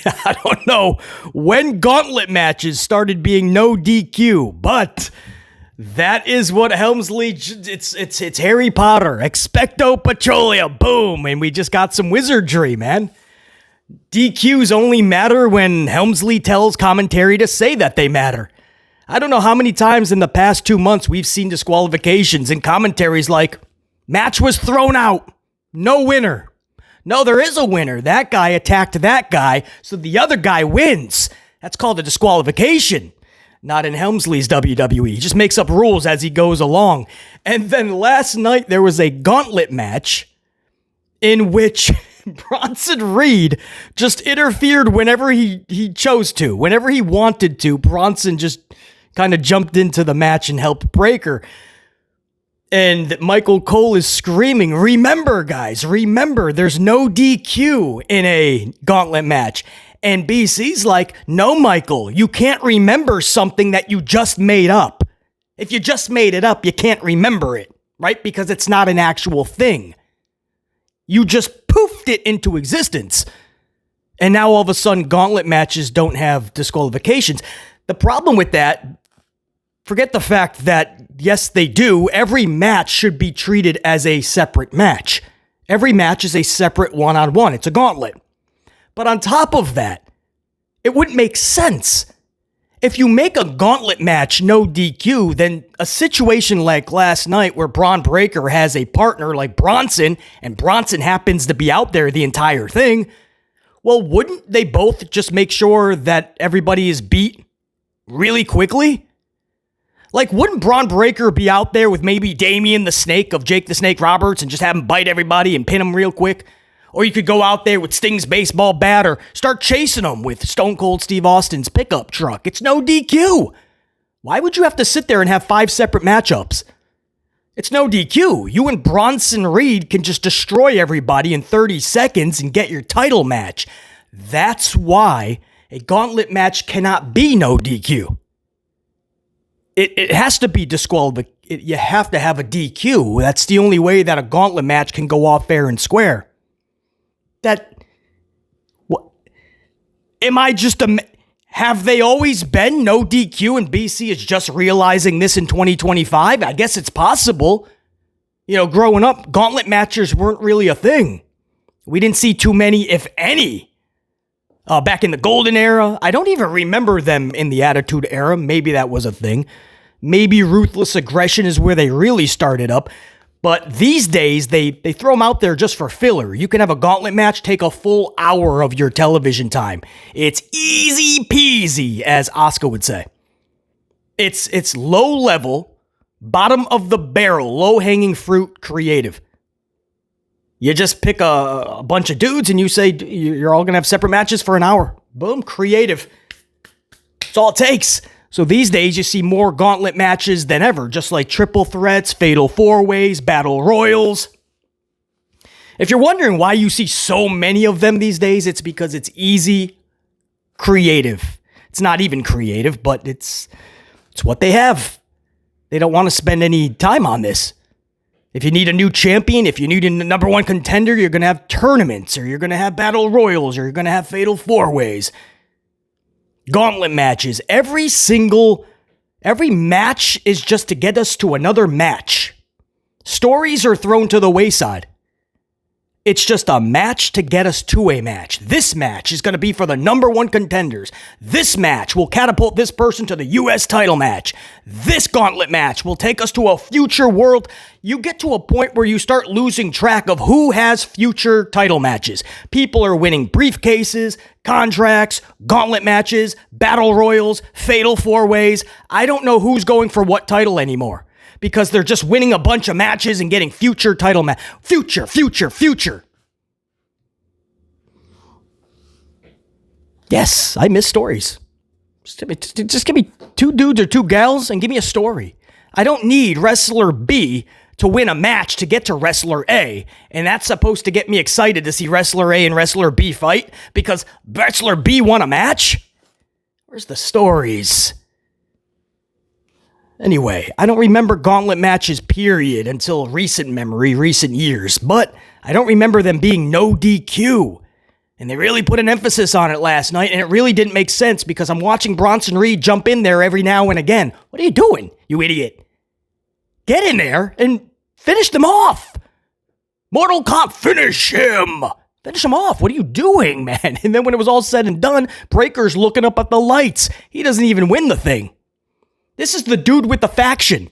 I don't know when gauntlet matches started being no DQ, but that is what Helmsley, it's Harry Potter, expecto patronum, boom, and we just got some wizardry, man. DQs only matter when Helmsley tells commentary to say that they matter. I don't know how many times in the past 2 months we've seen disqualifications and commentaries like, match was thrown out, no winner. No, there is a winner. That guy attacked that guy, so the other guy wins. That's called a disqualification. Not in Helmsley's WWE. He just makes up rules as he goes along. And then last night there was a gauntlet match in which Bronson Reed just interfered whenever he chose to. Whenever he wanted to, Bronson just kind of jumped into the match and helped Breakker. And Michael Cole is screaming, remember, guys, remember, there's no DQ in a gauntlet match. And BC's like, no, Michael, you can't remember something that you just made up. If you just made it up, you can't remember it, right? Because it's not an actual thing. You just poofed it into existence. And now all of a sudden, gauntlet matches don't have disqualifications. The problem with that, forget the fact that, yes, they do. Every match should be treated as a separate match. Every match is a separate one-on-one. It's a gauntlet. But on top of that, it wouldn't make sense. If you make a gauntlet match no DQ, then a situation like last night where Braun Breaker has a partner like Bronson, and Bronson happens to be out there the entire thing, well, wouldn't they both just make sure that everybody is beat really quickly? Like, wouldn't Braun Breaker be out there with maybe Damian the Snake of Jake the Snake Roberts and just have him bite everybody and pin him real quick? Or you could go out there with Sting's baseball bat or start chasing him with Stone Cold Steve Austin's pickup truck. It's no DQ. Why would you have to sit there and have 5 separate matchups? It's no DQ. You and Bronson Reed can just destroy everybody in 30 seconds and get your title match. That's why a gauntlet match cannot be no DQ. It has to be disqualified. You have to have a DQ. That's the only way that a gauntlet match can go off fair and square. Have they always been no DQ and BC is just realizing this in 2025? I guess it's possible. You know, growing up, gauntlet matches weren't really a thing. We didn't see too many, if any. Back in the Golden Era, I don't even remember them in the Attitude Era. Maybe that was a thing. Maybe Ruthless Aggression is where they really started up. But these days, they throw them out there just for filler. You can have a gauntlet match take a full hour of your television time. It's easy peasy, as Asuka would say. It's low level, bottom of the barrel, low-hanging fruit creative. You just pick a bunch of dudes and you say, you're all going to have separate matches for an hour. Boom, creative. That's all it takes. So these days, you see more gauntlet matches than ever, just like triple threats, fatal four-ways, battle royals. If you're wondering why you see so many of them these days, it's because it's easy, creative. It's not even creative, but it's what they have. They don't want to spend any time on this. If you need a new champion, if you need a number one contender, you're going to have tournaments, or you're going to have battle royals, or you're going to have fatal four-ways. Gauntlet matches. Every match is just to get us to another match. Stories are thrown to the wayside. It's just a match to get us to a match. This match is going to be for the number one contenders. This match will catapult this person to the U.S. title match. This gauntlet match will take us to a future world. You get to a point where you start losing track of who has future title matches. People are winning briefcases, contracts, gauntlet matches, battle royals, fatal four-ways. I don't know who's going for what title anymore, because they're just winning a bunch of matches and getting future title match. Future. Yes, I miss stories. Just give me 2 dudes or 2 gals and give me a story. I don't need wrestler B to win a match to get to wrestler A, and that's supposed to get me excited to see wrestler A and wrestler B fight because wrestler B won a match? Where's the stories? Anyway, I don't remember gauntlet matches, period, until recent memory, recent years, but I don't remember them being no DQ. And they really put an emphasis on it last night, and it really didn't make sense because I'm watching Bronson Reed jump in there every now and again. What are you doing, you idiot? Get in there and finish them off. Mortal Kombat, finish him. Finish him off. What are you doing, man? And then when it was all said and done, Breaker's looking up at the lights. He doesn't even win the thing. This is the dude with the faction.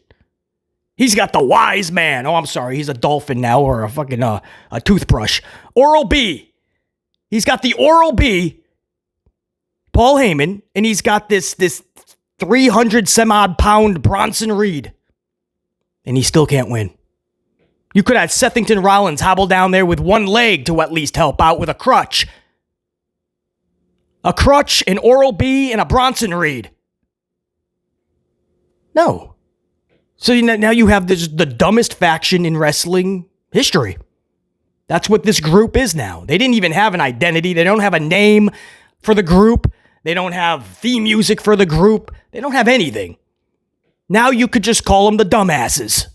He's got the wise man. Oh, I'm sorry. He's a dolphin now or a fucking a toothbrush. Oral-B. He's got the Oral-B, Paul Heyman, and he's got this 300-some-odd pound Bronson Reed. And he still can't win. You could have Sethington Rollins hobble down there with one leg to at least help out with a crutch. A crutch, an Oral-B, and a Bronson Reed. No. So now you have the dumbest faction in wrestling history. That's what this group is now. They didn't even have an identity. They don't have a name for the group. They don't have theme music for the group. They don't have anything. Now you could just call them the dumbasses.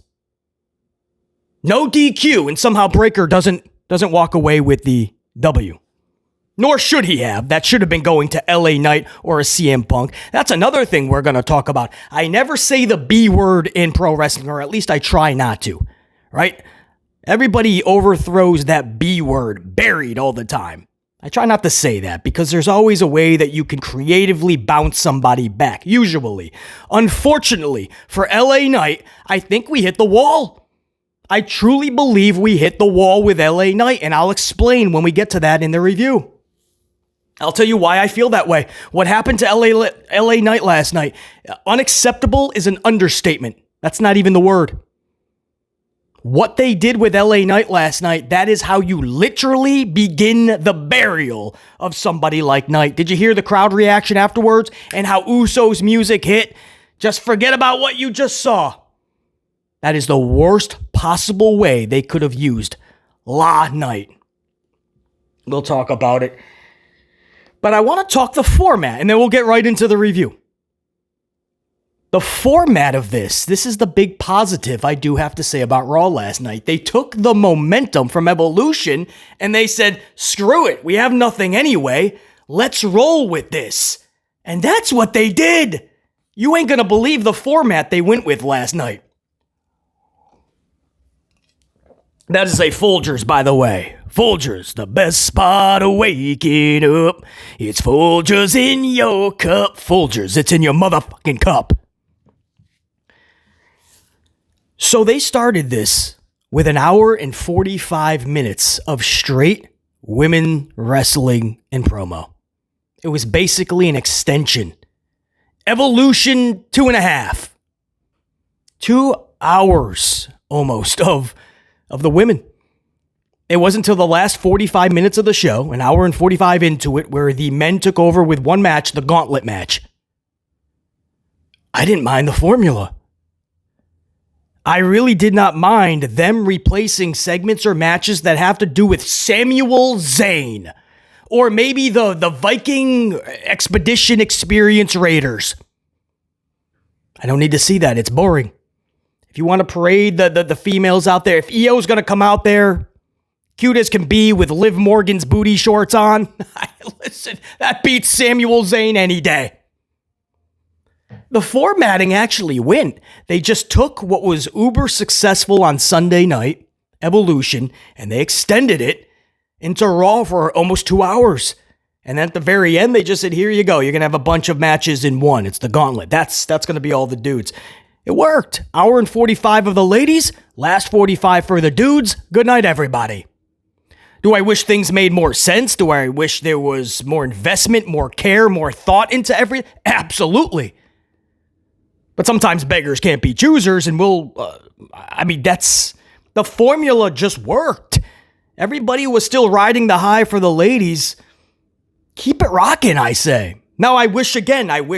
No DQ, and somehow Breaker doesn't walk away with the W. Nor should he have. That should have been going to LA Knight or a CM Punk. That's another thing we're going to talk about. I never say the B word in pro wrestling, or at least I try not to, right? Everybody overthrows that B word, buried, all the time. I try not to say that because there's always a way that you can creatively bounce somebody back, usually. Unfortunately, for LA Knight, I think we hit the wall. I truly believe we hit the wall with LA Knight, and I'll explain when we get to that in the review. I'll tell you why I feel that way. What happened to LA Knight last night? Unacceptable is an understatement. That's not even the word. What they did with LA Knight last night, that is how you literally begin the burial of somebody like Knight. Did you hear the crowd reaction afterwards and how Uso's music hit? Just forget about what you just saw. That is the worst possible way they could have used La Knight. We'll talk about it. But I want to talk the format, and then we'll get right into the review. The format of this is the big positive I do have to say about Raw last night. They took the momentum from Evolution and they said, screw it, we have nothing anyway. Let's roll with this. And that's what they did. You ain't gonna believe the format they went with last night. That is a Folgers, by the way. Folgers, the best spot of waking up. It's Folgers in your cup. Folgers, it's in your motherfucking cup. So they started this with an hour and 45 minutes of straight women wrestling and promo. It was basically an extension. Evolution 2.5. 2 hours almost of the women. It wasn't until the last 45 minutes of the show, an hour and 45 into it, where the men took over with one match, the Gauntlet match. I didn't mind the formula. I really did not mind them replacing segments or matches that have to do with Samuel Zayn. Or maybe the Viking Expedition Experience Raiders. I don't need to see that. It's boring. If you want to parade the females out there, if Iyo's going to come out there, cute as can be with Liv Morgan's booty shorts on, listen, that beats Samuel Zayn any day. The formatting actually went. They just took what was uber successful on Sunday night, Evolution, and they extended it into Raw for almost 2 hours. And then at the very end, they just said, here you go. You're going to have a bunch of matches in one. It's the Gauntlet. That's going to be all the dudes. It worked. Hour and 45 of the ladies, last 45 for the dudes. Good night, everybody. Do I wish things made more sense? Do I wish there was more investment, more care, more thought into everything? Absolutely. But sometimes beggars can't be choosers, and that's... The formula just worked. Everybody was still riding the high for the ladies. Keep it rocking, I say. Now, I wish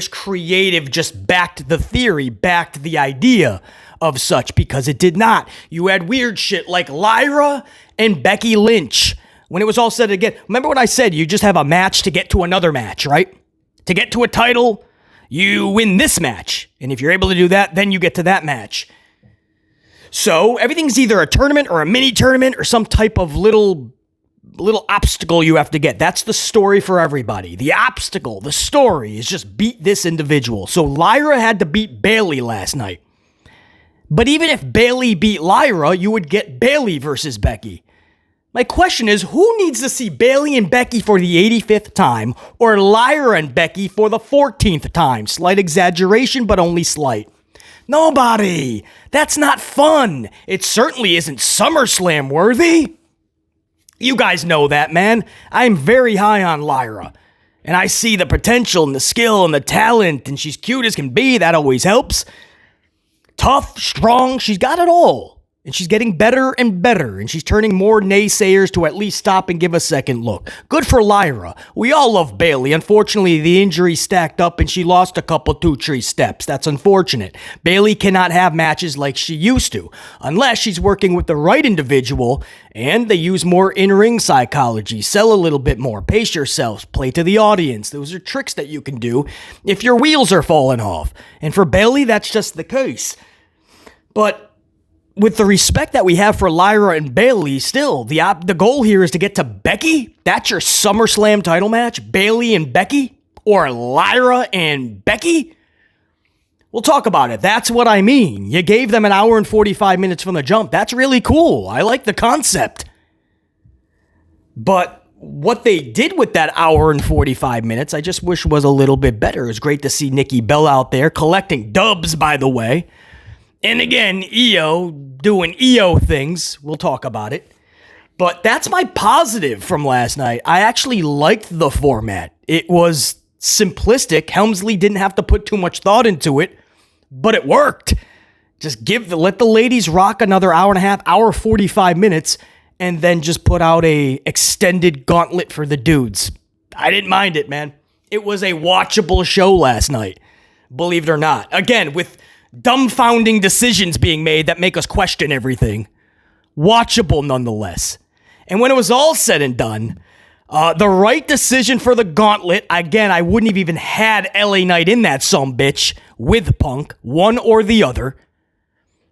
creative just backed the theory, backed the idea of such, because it did not. You had weird shit like Lyra and Becky Lynch. When it was all said again, remember what I said? You just have a match to get to another match, right? To get to a title, you win this match. And if you're able to do that, then you get to that match. So everything's either a tournament or a mini tournament or some type of little little obstacle you have to get. That's the story for everybody. The obstacle, the story is just beat this individual. So Lyra had to beat Bayley last night. But even if Bayley beat Lyra, you would get Bayley versus Becky. My question is, who needs to see Bayley and Becky for the 85th time or Lyra and Becky for the 14th time? Slight exaggeration, but only slight. Nobody. That's not fun. It certainly isn't SummerSlam worthy. You guys know that, man. I'm very high on Lyra. And I see the potential and the skill and the talent, and she's cute as can be. That always helps. Tough, strong, she's got it all. And she's getting better and better, and she's turning more naysayers to at least stop and give a second look. Good for Lyra. We all love Bayley. Unfortunately, the injury stacked up and she lost a couple 2-3 steps. That's unfortunate. Bayley cannot have matches like she used to, unless she's working with the right individual and they use more in-ring psychology. Sell a little bit more. Pace yourselves. Play to the audience. Those are tricks that you can do if your wheels are falling off. And for Bayley, that's just the case. But with the respect that we have for Lyra and Bayley, still, the goal here is to get to Becky? That's your SummerSlam title match? Bayley and Becky? Or Lyra and Becky? We'll talk about it. That's what I mean. You gave them an hour and 45 minutes from the jump. That's really cool. I like the concept. But what they did with that hour and 45 minutes, I just wish was a little bit better. It was great to see Nikki Bella out there collecting dubs, by the way. And again, Iyo doing Iyo things. We'll talk about it. But that's my positive from last night. I actually liked the format. It was simplistic. Helmsley didn't have to put too much thought into it, but it worked. Just let the ladies rock another hour and a half, hour 45 minutes, and then just put out a extended gauntlet for the dudes. I didn't mind it, man. It was a watchable show last night, believe it or not. Again, with dumbfounding decisions being made that make us question everything. Watchable nonetheless. And when it was all said and done, the right decision for the gauntlet, again, I wouldn't have even had LA Knight in that sumbitch with Punk, one or the other.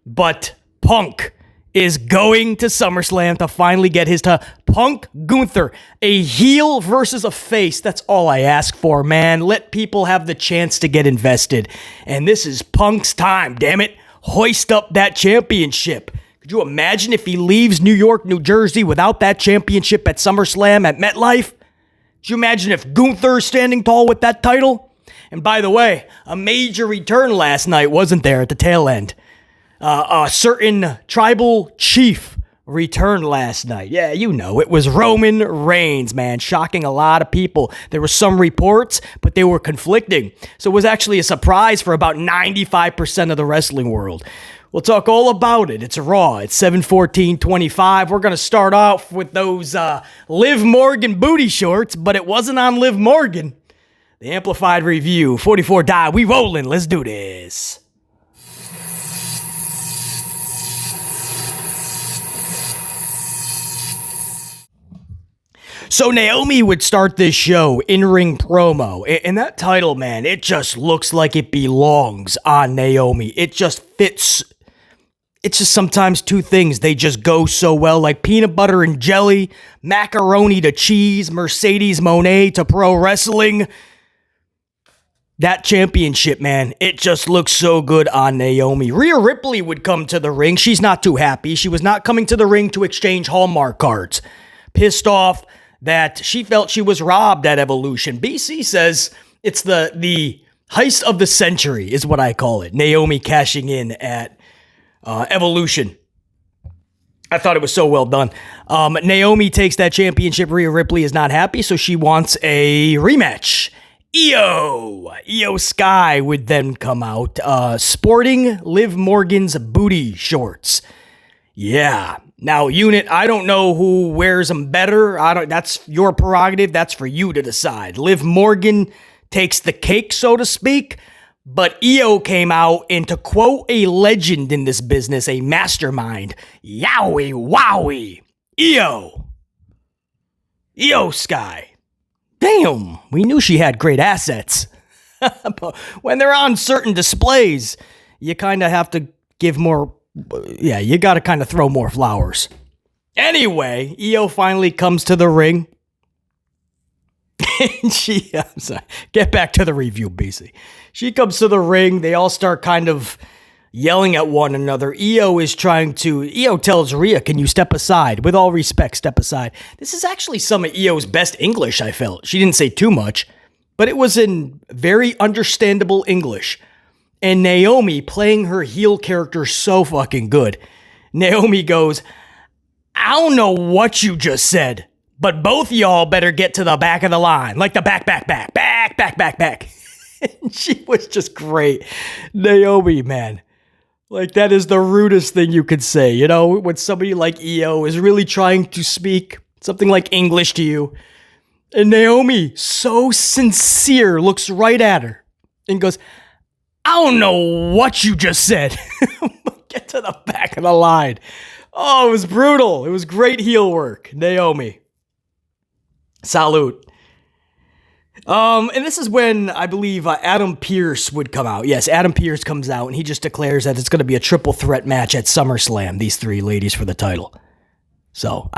But Punk is going to SummerSlam to finally get his Punk Gunther, a heel versus a face. That's all I ask for, man. Let people have the chance to get invested. And this is Punk's time, damn it. Hoist up that championship. Could you imagine if he leaves New York, New Jersey without that championship at SummerSlam at MetLife? Could you imagine if Gunther's standing tall with that title? And by the way, a major return last night, wasn't there, at the tail end? A certain tribal chief returned last night. Yeah, you know, it was Roman Reigns, man, shocking a lot of people. There were some reports, but they were conflicting. So it was actually a surprise for about 95% of the wrestling world. We'll talk all about it. It's Raw. It's 7/14/25. We're going to start off with those Liv Morgan booty shorts, but it wasn't on Liv Morgan. The Amplified Review, 44 die. We rolling. Let's do this. So Naomi would start this show, in-ring promo, and that title, man, it just looks like it belongs on Naomi. It just fits. It's just sometimes two things, they just go so well, like peanut butter and jelly, macaroni to cheese, Mercedes Moné to pro wrestling. That championship, man, it just looks so good on Naomi. Rhea Ripley would come to the ring. She's not too happy. She was not coming to the ring to exchange Hallmark cards. Pissed off that she felt she was robbed at Evolution. BC says it's the heist of the century is what I call it. Naomi cashing in at Evolution. I thought it was so well done. Naomi takes that championship. Rhea Ripley is not happy, so she wants a rematch. Iyo Sky would then come out, sporting Liv Morgan's booty shorts. Yeah. Now, unit, I don't know who wears them better. That's your prerogative. That's for you to decide. Liv Morgan takes the cake, so to speak. But Iyo came out, and to quote a legend in this business, a mastermind, yowie wowie, Iyo Sky. Damn, we knew she had great assets. But when they're on certain displays, you kind of have to give more, you got to kind of throw more flowers. Anyway, Iyo finally comes to the ring. And I'm sorry, get back to the review, BC. She comes to the ring. They all start kind of yelling at one another. Iyo tells Rhea, can you step aside? With all respect, step aside. This is actually some of Io's best English, I felt. She didn't say too much, but it was in very understandable English. And Naomi playing her heel character so fucking good. Naomi goes, I don't know what you just said, but both y'all better get to the back of the line. Like the back. And she was just great. Naomi, man. Like, that is the rudest thing you could say. You know, when somebody like Iyo is really trying to speak something like English to you. And Naomi, so sincere, looks right at her and goes, I don't know what you just said. Get to the back of the line. Oh, it was brutal. It was great heel work. Naomi. Salute. And this is when I believe Adam Pearce would come out. Yes, Adam Pearce comes out and he just declares that it's going to be a triple threat match at SummerSlam. These three ladies for the title. So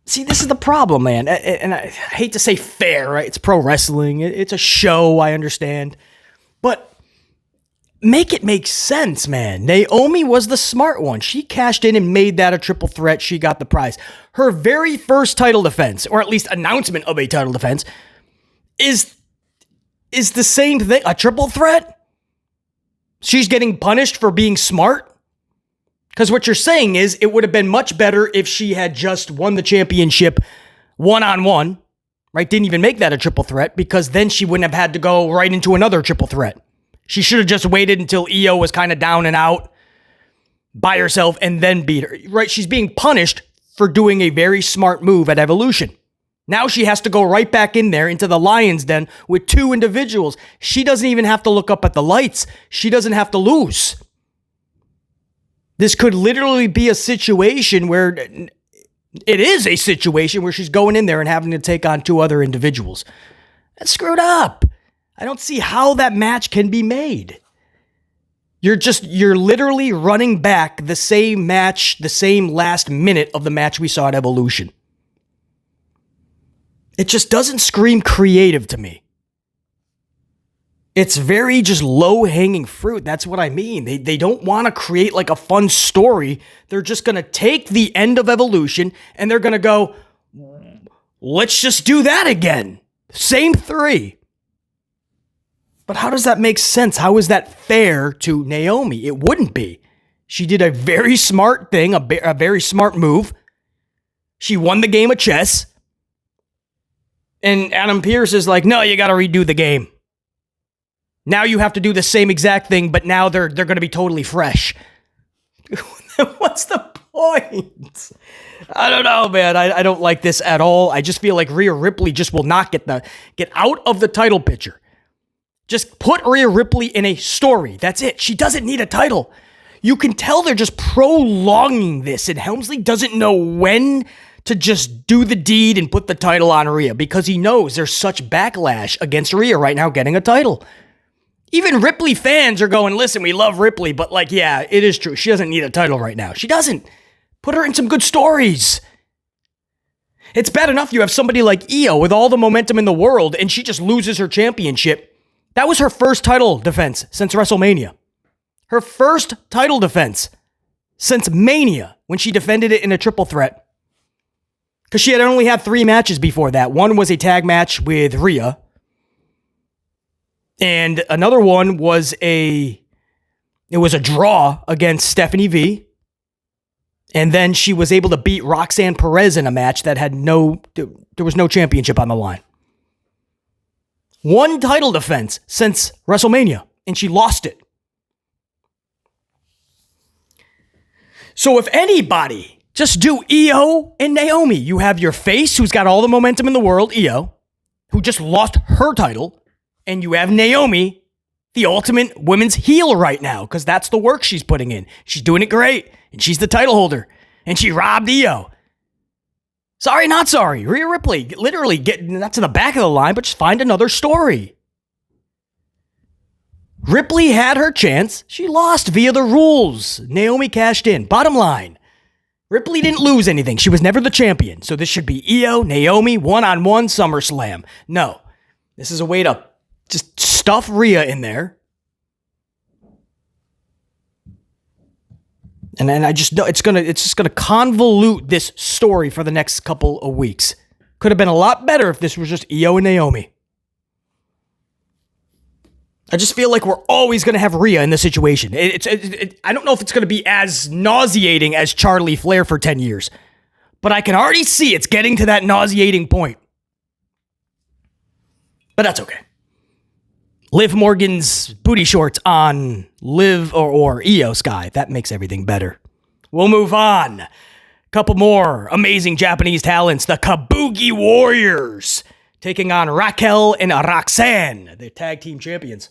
see, this is the problem, man. And I hate to say fair, right? It's pro wrestling. It's a show. I understand, but make it make sense, man. Naomi was the smart one. She cashed in and made that a triple threat. She got the prize. Her very first title defense, or at least announcement of a title defense, is the same thing. A triple threat? She's getting punished for being smart? Because what you're saying is it would have been much better if she had just won the championship one-on-one, right? Didn't even make that a triple threat, because then she wouldn't have had to go right into another triple threat. She should have just waited until Iyo was kind of down and out by herself and then beat her, right? She's being punished for doing a very smart move at Evolution. Now she has to go right back in there into the Lion's Den with two individuals. She doesn't even have to look up at the lights. She doesn't have to lose. This could literally be a situation where it is a situation where she's going in there and having to take on two other individuals. That's screwed up. I don't see how that match can be made. You're literally running back the same match, the same last minute of the match we saw at Evolution. It just doesn't scream creative to me. It's very just low-hanging fruit. That's what I mean. They don't want to create like a fun story. They're just going to take the end of Evolution and they're going to go, let's just do that again. Same three. But how does that make sense? How is that fair to Naomi? It wouldn't be. She did a very smart thing, a very smart move. She won the game of chess. And Adam Pearce is like, no, you got to redo the game. Now you have to do the same exact thing, but now they're going to be totally fresh. What's the point? I don't know, man. I don't like this at all. I just feel like Rhea Ripley just will not get out of the title picture. Just put Rhea Ripley in a story. That's it. She doesn't need a title. You can tell they're just prolonging this, and Helmsley doesn't know when to just do the deed and put the title on Rhea because he knows there's such backlash against Rhea right now getting a title. Even Ripley fans are going, listen, we love Ripley, but like, yeah, it is true. She doesn't need a title right now. She doesn't. Put her in some good stories. It's bad enough you have somebody like Iyo with all the momentum in the world and she just loses her championship. That was her first title defense since WrestleMania. Her first title defense since Mania when she defended it in a triple threat. Because she had only had 3 matches before that. One was a tag match with Rhea. And another one was a draw against Stephanie V. And then she was able to beat Roxanne Perez in a match that had there was no championship on the line. One title defense since WrestleMania, and she lost it. So if anybody, just do Iyo and Naomi. You have your face, who's got all the momentum in the world, Iyo, who just lost her title, and you have Naomi, the ultimate women's heel right now, because that's the work she's putting in. She's doing it great, and she's the title holder, and she robbed Iyo. Sorry, not sorry. Rhea Ripley, literally get not to the back of the line, but just find another story. Ripley had her chance. She lost via the rules. Naomi cashed in. Bottom line, Ripley didn't lose anything. She was never the champion. So this should be Iyo, Naomi, one-on-one SummerSlam. No. This is a way to just stuff Rhea in there. And then I just know it's just gonna convolute this story for the next couple of weeks. Could have been a lot better if this was just Iyo and Naomi. I just feel like we're always going to have Rhea in this situation. I don't know if it's going to be as nauseating as Charlie Flair for 10 years, but I can already see it's getting to that nauseating point. But that's okay. Liv Morgan's booty shorts on Liv or Iyo Sky. That makes everything better. We'll move on. Couple more amazing Japanese talents. The Kabuki Warriors taking on Raquel and Roxanne. They're tag team champions.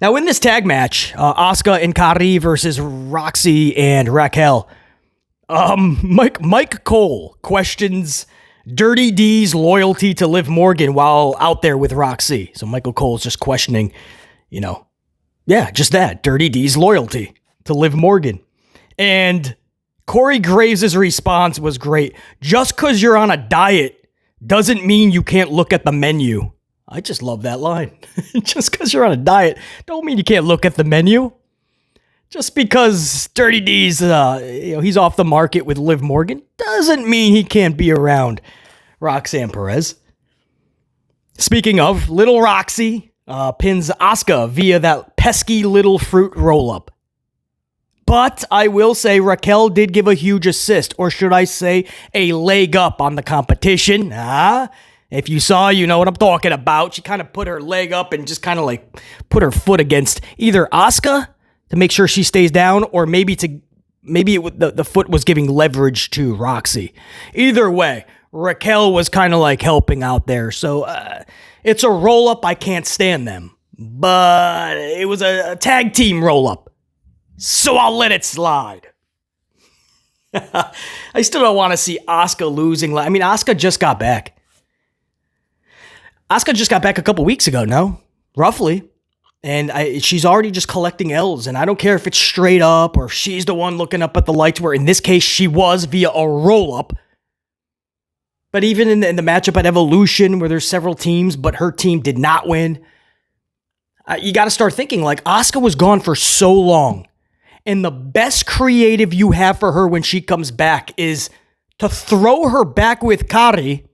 Now, in this tag match, Asuka and Kairi versus Roxy and Raquel, Mike Cole questions Dirty D's loyalty to Liv Morgan while out there with Roxy. So Michael Cole's just questioning, just that, Dirty D's loyalty to Liv Morgan. And Corey Graves' response was great. Just because you're on a diet doesn't mean you can't look at the menu. I just love that line. Just because you're on a diet don't mean you can't look at the menu. Just because Dirty D's, he's off the market with Liv Morgan doesn't mean he can't be around Roxanne Perez. Speaking of, Little Roxy pins Asuka via that pesky little fruit roll-up. But I will say Raquel did give a huge assist, or should I say a leg up on the competition. If you saw, you know what I'm talking about. She kind of put her leg up and just kind of like put her foot against either Asuka to make sure she stays down, or maybe the foot was giving leverage to Roxy. Either way, Raquel was kind of like helping out there. So it's a roll up. I can't stand them, but it was a tag team roll up. So I'll let it slide. I still don't want to see Asuka losing. I mean, Asuka just got back. Asuka just got back a couple weeks ago, no? Roughly. And she's already just collecting L's. And I don't care if it's straight up or she's the one looking up at the lights, where in this case she was via a roll-up. But even in the matchup at Evolution, where there's several teams, but her team did not win, you got to start thinking, like, Asuka was gone for so long. And the best creative you have for her when she comes back is to throw her back with Kairi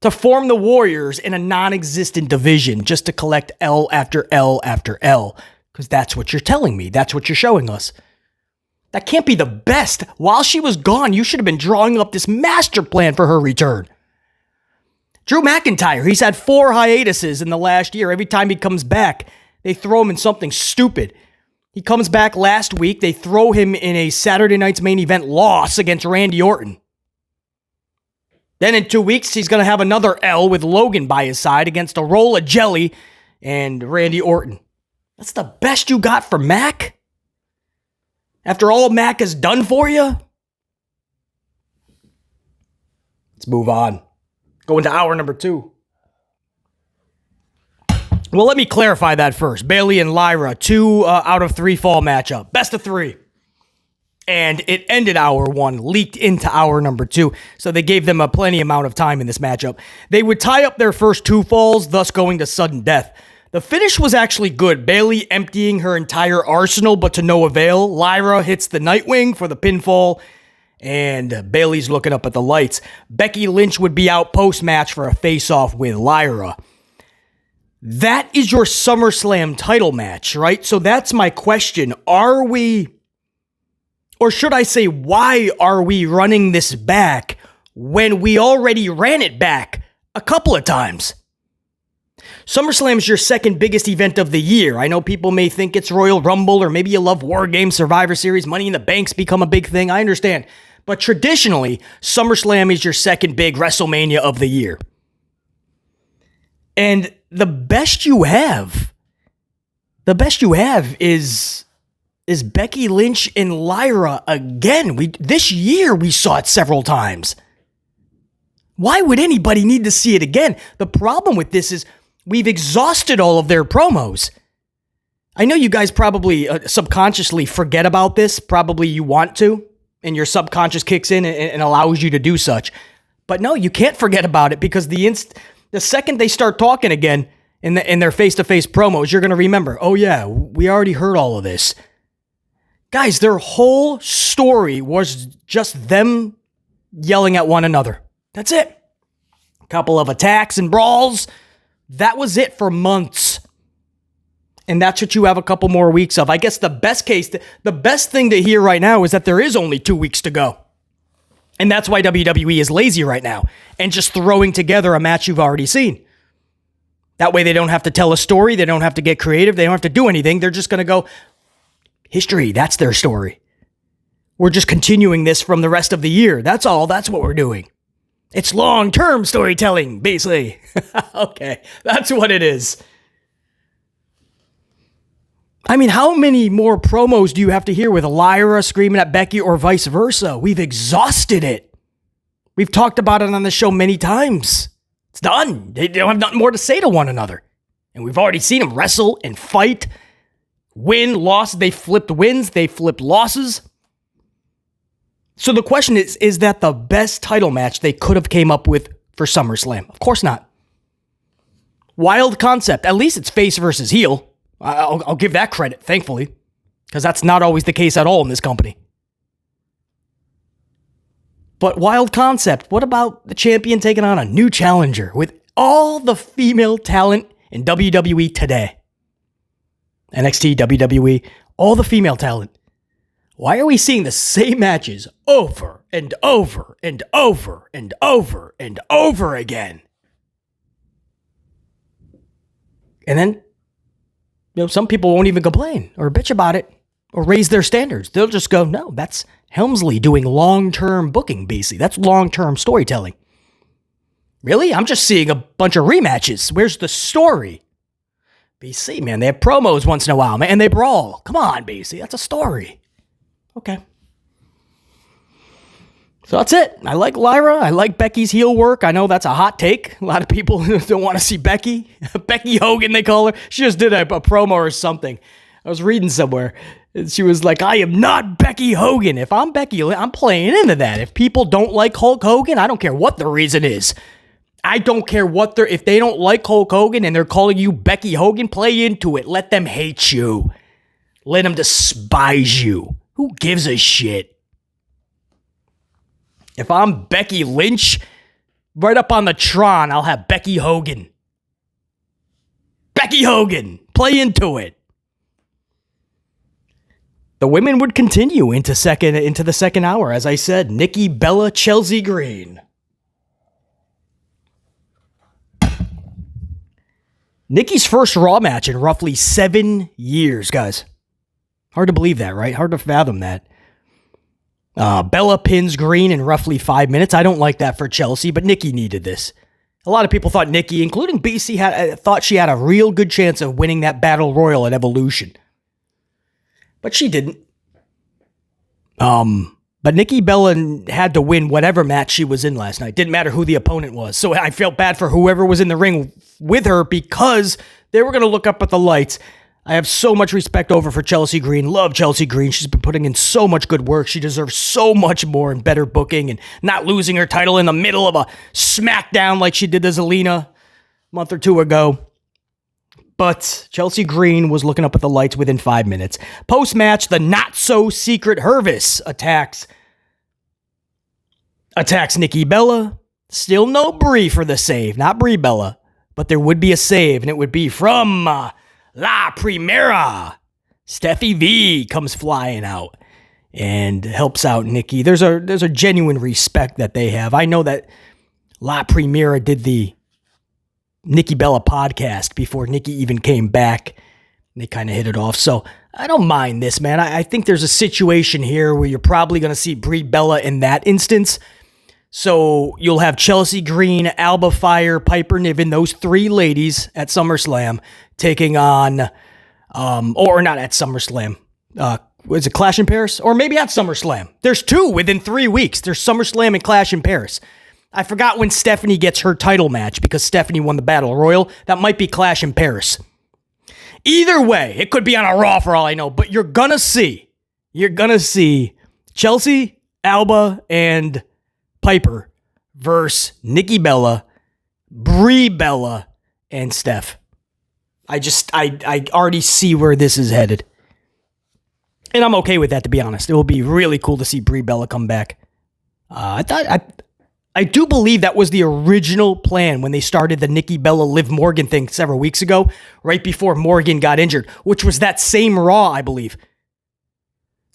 to form the Warriors in a non-existent division just to collect L after L after L. Because that's what you're telling me. That's what you're showing us. That can't be the best. While she was gone, you should have been drawing up this master plan for her return. Drew McIntyre, he's had 4 hiatuses in the last year. Every time he comes back, they throw him in something stupid. He comes back last week, they throw him in a Saturday night's main event loss against Randy Orton. Then in 2 weeks, he's going to have another L with Logan by his side against a roll of jelly and Randy Orton. That's the best you got for Mac? After all Mac has done for you? Let's move on. Go into hour number 2. Well, let me clarify that first. Bayley and Lyra, 2 out of 3 fall matchup. Best of 3. And it ended hour 1, leaked into hour number 2. So they gave them a plenty amount of time in this matchup. They would tie up their first 2 falls, thus going to sudden death. The finish was actually good. Bayley emptying her entire arsenal, but to no avail. Lyra hits the Nightwing for the pinfall, and Bayley's looking up at the lights. Becky Lynch would be out post-match for a face-off with Lyra. That is your SummerSlam title match, right? So that's my question. Are we... Or should I say, why are we running this back when we already ran it back a couple of times? SummerSlam is your second biggest event of the year. I know people may think it's Royal Rumble, or maybe you love War Games, Survivor Series, Money in the Bank's become a big thing. I understand. But traditionally, SummerSlam is your second big WrestleMania of the year. And the best you have is Becky Lynch and Lyra again. This year we saw it several times. Why would anybody need to see it again? The problem with this is we've exhausted all of their promos. I know you guys probably subconsciously forget about this. Probably you want to, and your subconscious kicks in and allows you to do such. But no, you can't forget about it, because the second they start talking again in their face-to-face promos, you're going to remember, oh yeah, we already heard all of this. Guys, their whole story was just them yelling at one another. That's it. A couple of attacks and brawls. That was it for months. And that's what you have a couple more weeks of. I guess the best thing to hear right now is that there is only 2 weeks to go. And that's why WWE is lazy right now and just throwing together a match you've already seen. That way they don't have to tell a story. They don't have to get creative. They don't have to do anything. They're just going to go, history, that's their story. We're just continuing this from the rest of the year. That's all. That's what we're doing. It's long-term storytelling, basically. Okay, that's what it is. I mean, how many more promos do you have to hear with Lyra screaming at Becky or vice versa? We've exhausted it. We've talked about it on the show many times. It's done. They don't have nothing more to say to one another. And we've already seen them wrestle and fight, win, loss. They flipped wins. They flipped losses. So the question is that the best title match they could have came up with for SummerSlam? Of course not. Wild concept. At least it's face versus heel. I'll give that credit, thankfully, because that's not always the case at all in this company. But wild concept. What about the champion taking on a new challenger with all the female talent in WWE today? NXT, WWE, all the female talent. Why are we seeing the same matches over and over and over and over and over again? And then, some people won't even complain or bitch about it or raise their standards. They'll just go, no, that's Helmsley doing long-term booking, basically. That's long-term storytelling. Really? I'm just seeing a bunch of rematches. Where's the story? BC, man, they have promos once in a while, man, and they brawl. Come on, BC, that's a story. Okay. So that's it. I like Lyra. I like Becky's heel work. I know that's a hot take. A lot of people don't want to see Becky. Becky Hogan, they call her. She just did a promo or something. I was reading somewhere. And she was like, I am not Becky Hogan. If I'm Becky, I'm playing into that. If people don't like Hulk Hogan, I don't care what the reason is. I don't care if they don't like Hulk Hogan and they're calling you Becky Hogan, play into it. Let them hate you. Let them despise you. Who gives a shit? If I'm Becky Lynch, right up on the Tron, I'll have Becky Hogan. Becky Hogan. Play into it. The women would continue into the second hour. As I said, Nikki Bella, Chelsea Green. Nikki's first Raw match in roughly 7 years, guys. Hard to believe that, right? Hard to fathom that. Bella pins Green in roughly 5 minutes. I don't like that for Chelsea, but Nikki needed this. A lot of people thought Nikki, including BC, thought she had a real good chance of winning that Battle Royal at Evolution. But she didn't. But Nikki Bella had to win whatever match she was in last night. Didn't matter who the opponent was. So I felt bad for whoever was in the ring with her because they were going to look up at the lights. I have so much respect for Chelsea Green. Love Chelsea Green. She's been putting in so much good work. She deserves so much more and better booking and not losing her title in the middle of a SmackDown like she did to Zelina a month or two ago. But Chelsea Green was looking up at the lights within 5 minutes. Post-match, the not-so-secret Hervis attacks Nikki Bella. Still no Brie for the save. Not Brie Bella. But there would be a save, and it would be from La Primera. Steffi V comes flying out and helps out Nikki. There's a genuine respect that they have. I know that La Primera did the Nikki Bella podcast before Nikki even came back. They kind of hit it off. So I don't mind this, man. I think there's a situation here where you're probably going to see Brie Bella in that instance. So you'll have Chelsea Green, Alba Fire, Piper Niven, those three ladies at SummerSlam taking on, or not at SummerSlam. Was it Clash in Paris? Or maybe at SummerSlam. There's two within 3 weeks. There's SummerSlam and Clash in Paris. I forgot when Stephanie gets her title match because Stephanie won the Battle Royal. That might be Clash in Paris. Either way, it could be on a Raw for all I know, but you're gonna see Chelsea, Alba, and Piper versus Nikki Bella, Brie Bella, and Steph. I already see where this is headed. And I'm okay with that, to be honest. It will be really cool to see Brie Bella come back. I do believe that was the original plan when they started the Nikki Bella Liv Morgan thing several weeks ago, right before Morgan got injured, which was that same Raw, I believe.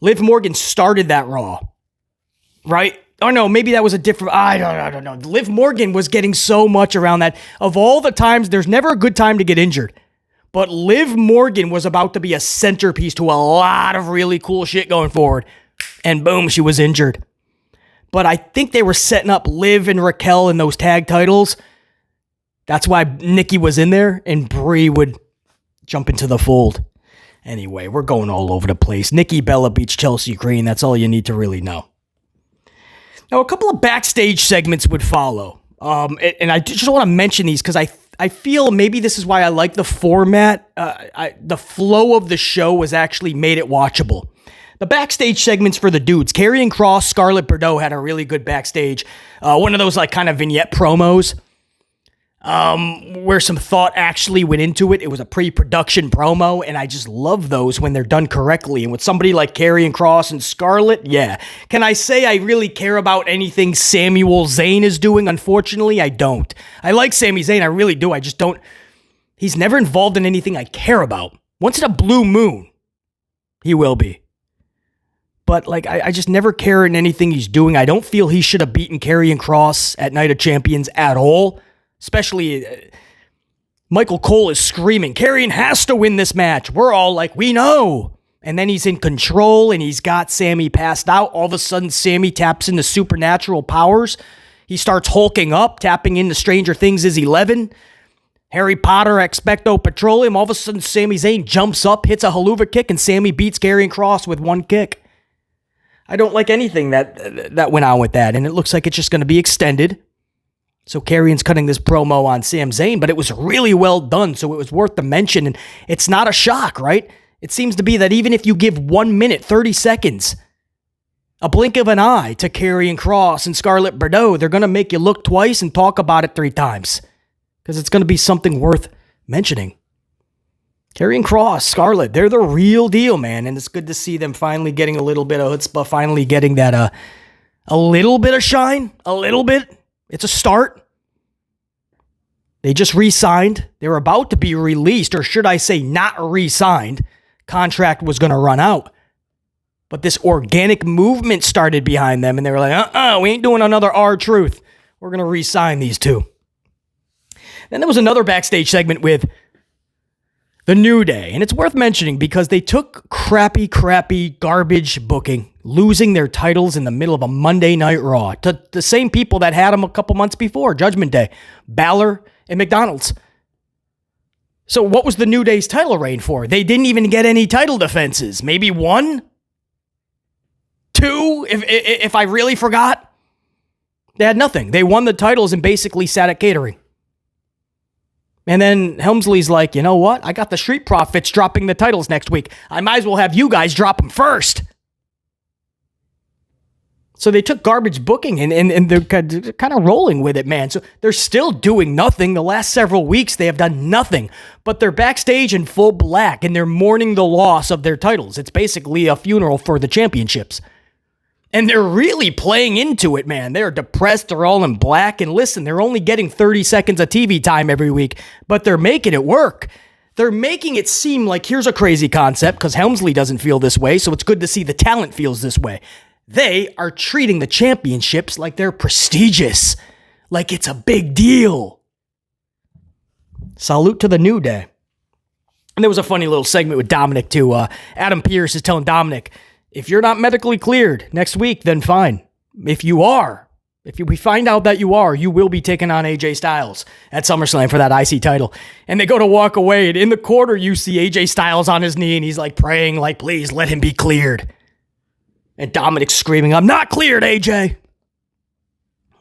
Liv Morgan started that Raw, right? Oh no, maybe that was a different, I don't know. Liv Morgan was getting so much around that. Of all the times, there's never a good time to get injured. But Liv Morgan was about to be a centerpiece to a lot of really cool shit going forward. And boom, she was injured. But I think they were setting up Liv and Raquel in those tag titles. That's why Nikki was in there and Brie would jump into the fold. Anyway, we're going all over the place. Nikki Bella beats Chelsea Green. That's all you need to really know. Now, a couple of backstage segments would follow. And I just want to mention these because I feel maybe this is why I like the format. The flow of the show was actually made it watchable. The backstage segments for the dudes, Karrion Kross, Scarlett Bordeaux had a really good backstage. One of those like kind of vignette promos where some thought actually went into it. It was a pre-production promo, and I just love those when they're done correctly. And with somebody like Karrion Kross and Scarlett, yeah. Can I say I really care about anything Samuel Zayn is doing? Unfortunately, I don't. I like Sami Zayn, I really do. I just don't. He's never involved in anything I care about. Once in a blue moon, he will be. But, like, I just never care in anything he's doing. I don't feel he should have beaten Karrion Kross at Night of Champions at all. Especially, Michael Cole is screaming, Karrion has to win this match. We're all like, we know. And then he's in control, and he's got Sammy passed out. All of a sudden, Sammy taps into supernatural powers. He starts hulking up, tapping into Stranger Things is 11. Harry Potter, Expecto Patronum. All of a sudden, Sami Zayn jumps up, hits a haluva kick, and Sammy beats Karrion Kross with one kick. I don't like anything that went on with that, and it looks like it's just going to be extended. So Karrion's cutting this promo on Sami Zayn, but it was really well done, so it was worth the mention, and it's not a shock, right? It seems to be that even if you give 1 minute, 30 seconds, a blink of an eye to Karrion Kross and Scarlett Bordeaux, they're going to make you look twice and talk about it 3 times, because it's going to be something worth mentioning. Karrion Kross, Scarlett, they're the real deal, man. And it's good to see them finally getting a little bit of chutzpah, finally getting that a little bit of shine, a little bit. It's a start. They just re-signed. They were about to be released, or should I say not re-signed. Contract was going to run out. But this organic movement started behind them, and they were like, we ain't doing another R-Truth. We're going to re-sign these two. Then there was another backstage segment with The New Day, and it's worth mentioning because they took crappy garbage booking, losing their titles in the middle of a Monday Night Raw to the same people that had them a couple months before, Judgment Day, Balor and McDonald's. So what was the New Day's title reign for? They didn't even get any title defenses. Maybe 1? 2, if I really forgot. They had nothing. They won the titles and basically sat at catering. And then Helmsley's like, you know what? I got the Street Profits dropping the titles next week. I might as well have you guys drop them first. So they took garbage booking and they're kind of rolling with it, man. So they're still doing nothing. The last several weeks, they have done nothing. But they're backstage in full black and they're mourning the loss of their titles. It's basically a funeral for the championships. And they're really playing into it, man. They're depressed. They're all in black. And listen, they're only getting 30 seconds of TV time every week, but they're making it work. They're making it seem like here's a crazy concept because Helmsley doesn't feel this way, so it's good to see the talent feels this way. They are treating the championships like they're prestigious, like it's a big deal. Salute to the New Day. And there was a funny little segment with Dominic, too. Adam Pearce is telling Dominic, if you're not medically cleared next week, then fine. If we find out that you are, you will be taking on AJ Styles at SummerSlam for that IC title. And they go to walk away, and in the corner, you see AJ Styles on his knee, and he's like praying, like, please let him be cleared. And Dominic's screaming, I'm not cleared, AJ.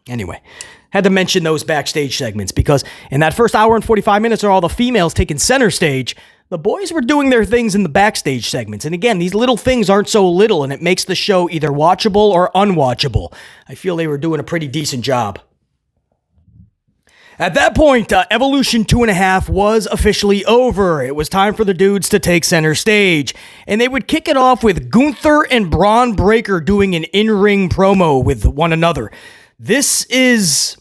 Anyway, had to mention those backstage segments because in that first hour and 45 minutes are all the females taking center stage. The boys were doing their things in the backstage segments. And again, these little things aren't so little, and it makes the show either watchable or unwatchable. I feel they were doing a pretty decent job. At that point, Evolution 2.5 was officially over. It was time for the dudes to take center stage. And they would kick it off with Gunther and Braun Breaker doing an in-ring promo with one another. This is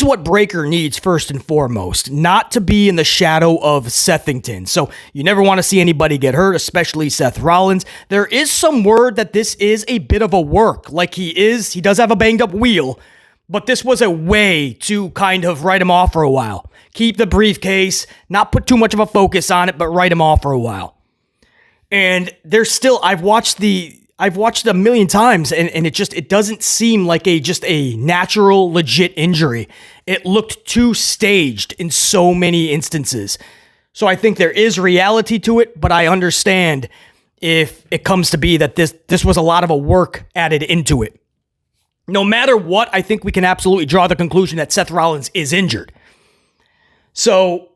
what Breaker needs first and foremost, not to be in the shadow of Sethington. So you never want to see anybody get hurt, especially Seth Rollins. There is some word that this is a bit of a work. Like he does have a banged up wheel, but this was a way to kind of write him off for a while. Keep the briefcase, not put too much of a focus on it, but write him off for a while. And there's still, I've watched it a million times, and it doesn't seem like just a natural, legit injury. It looked too staged in so many instances. So I think there is reality to it, but I understand if it comes to be that this was a lot of a work added into it. No matter what, I think we can absolutely draw the conclusion that Seth Rollins is injured. So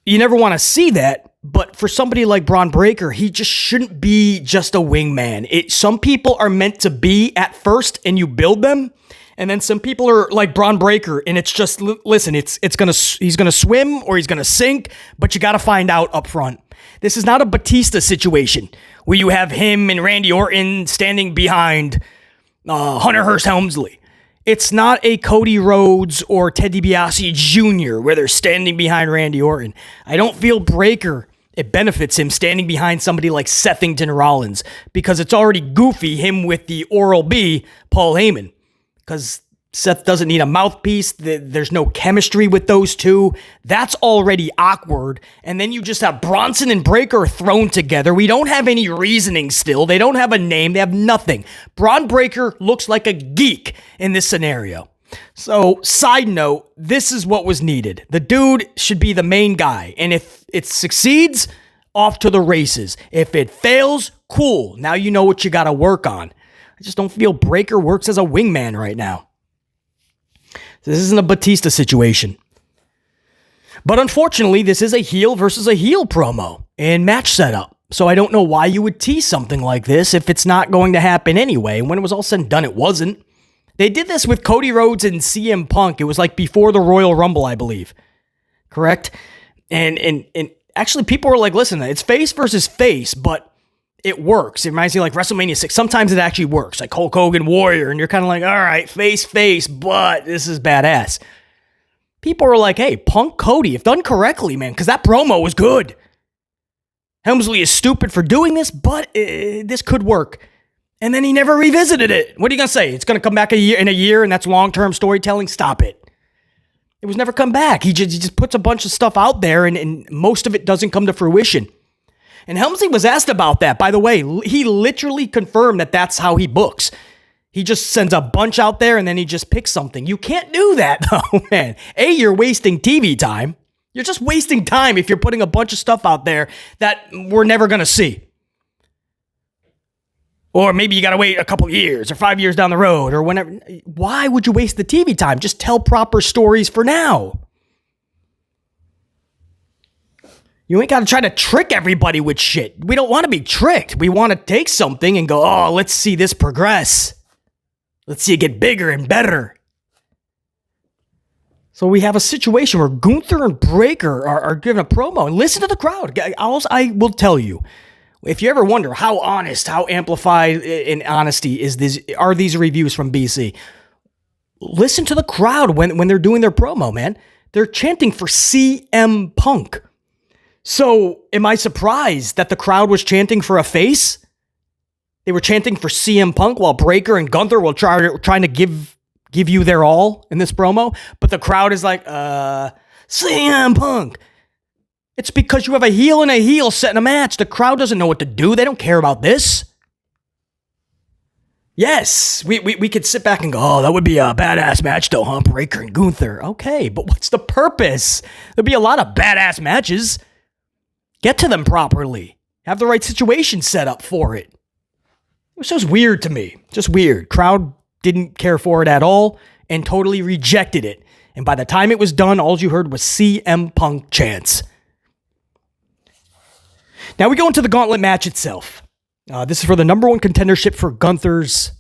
you never want to see that. But for somebody like Braun Breaker, he just shouldn't be just a wingman. Some people are meant to be at first, and you build them, and then some people are like Braun Breaker, and it's just listen. He's gonna swim or he's gonna sink, but you got to find out up front. This is not a Batista situation where you have him and Randy Orton standing behind Hunter Hearst Helmsley. It's not a Cody Rhodes or Ted DiBiase Jr. where they're standing behind Randy Orton. I don't feel Breaker, it benefits him standing behind somebody like Sethington Rollins because it's already goofy, him with the Oral-B, Paul Heyman. Because Seth doesn't need a mouthpiece. There's no chemistry with those two. That's already awkward. And then you just have Bronson and Breaker thrown together. We don't have any reasoning still. They don't have a name. They have nothing. Braun Breaker looks like a geek in this scenario. So, side note, this is what was needed. The dude should be the main guy. And if it succeeds, off to the races. If it fails, cool. Now you know what you got to work on. I just don't feel Breaker works as a wingman right now. This isn't a Batista situation. But unfortunately, this is a heel versus a heel promo and match setup. So I don't know why you would tease something like this if it's not going to happen anyway. And when it was all said and done, it wasn't. They did this with Cody Rhodes and CM Punk. It was like before the Royal Rumble, I believe. Correct? And actually people were like, listen, it's face versus face, but it works. It reminds me like WrestleMania 6. Sometimes it actually works, like Hulk Hogan Warrior, and you're kind of like, all right, face, but this is badass. People are like, hey, Punk Cody, if done correctly, man, because that promo was good. Helmsley is stupid for doing this, but this could work. And then he never revisited it. What are you going to say? It's going to come back in a year, and that's long-term storytelling? Stop it. It was never come back. He just puts a bunch of stuff out there, and most of it doesn't come to fruition. And Helmsley was asked about that. By the way, he literally confirmed that that's how he books. He just sends a bunch out there and then he just picks something. You can't do that though, man. A, you're wasting TV time. You're just wasting time if you're putting a bunch of stuff out there that we're never going to see. Or maybe you got to wait a couple years or 5 years down the road or whenever. Why would you waste the TV time? Just tell proper stories for now. You ain't got to try to trick everybody with shit. We don't want to be tricked. We want to take something and go, oh, let's see this progress. Let's see it get bigger and better. So we have a situation where Gunther and Breaker are giving a promo. And listen to the crowd. I will tell you, if you ever wonder how honest, how amplified in honesty are these reviews from BC, listen to the crowd when they're doing their promo, man. They're chanting for CM Punk. So, am I surprised that the crowd was chanting for a face? They were chanting for CM Punk while Breaker and Gunther were trying to give you their all in this promo. But the crowd is like, CM Punk. It's because you have a heel and a heel setting a match. The crowd doesn't know what to do. They don't care about this. Yes, we could sit back and go, oh, that would be a badass match though, huh? Breaker and Gunther. Okay, but what's the purpose? There'll be a lot of badass matches. Get to them properly. Have the right situation set up for it. It was just weird to me. Just weird. Crowd didn't care for it at all and totally rejected it. And by the time it was done, all you heard was CM Punk chants. Now we go into the gauntlet match itself. This is for the number one contendership for Gunther's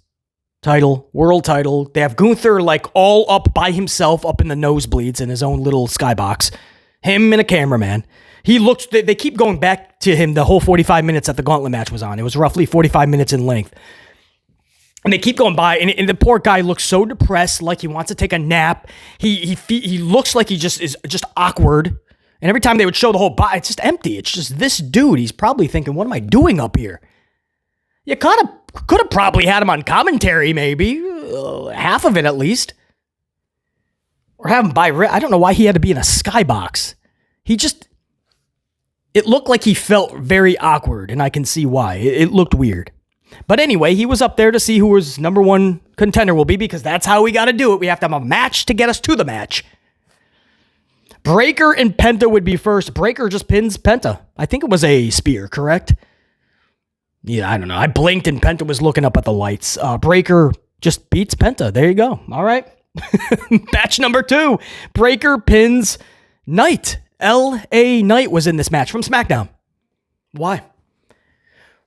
title, world title. They have Gunther like all up by himself up in the nosebleeds in his own little skybox. Him and a cameraman. He looks, they keep going back to him the whole 45 minutes that the gauntlet match was on. It was roughly 45 minutes in length. And they keep going by, and the poor guy looks so depressed, like he wants to take a nap. He looks like he just is just awkward. And every time they would show the whole body, it's just empty. It's just this dude. He's probably thinking, what am I doing up here? You kind of could have probably had him on commentary, maybe. Half of it, at least. Or have him by... I don't know why he had to be in a skybox. It looked like he felt very awkward, and I can see why. It looked weird. But anyway, he was up there to see who his number one contender will be, because that's how we got to do it. We have to have a match to get us to the match. Breaker and Penta would be first. Breaker just pins Penta. I think it was a spear, correct? Yeah, I don't know. I blinked and Penta was looking up at the lights. Breaker just beats Penta. There you go. All right. Match number 2. Breaker pins Knight. L.A. Knight was in this match from SmackDown. Why?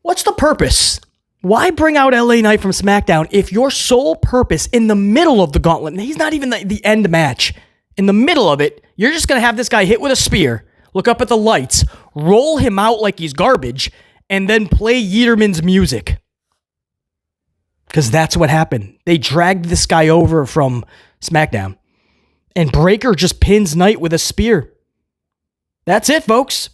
What's the purpose? Why bring out L.A. Knight from SmackDown if your sole purpose in the middle of the gauntlet, and he's not even the end match, in the middle of it, you're just going to have this guy hit with a spear, look up at the lights, roll him out like he's garbage, and then play Yeaterman's music. Because that's what happened. They dragged this guy over from SmackDown, and Breaker just pins Knight with a spear. That's it, folks.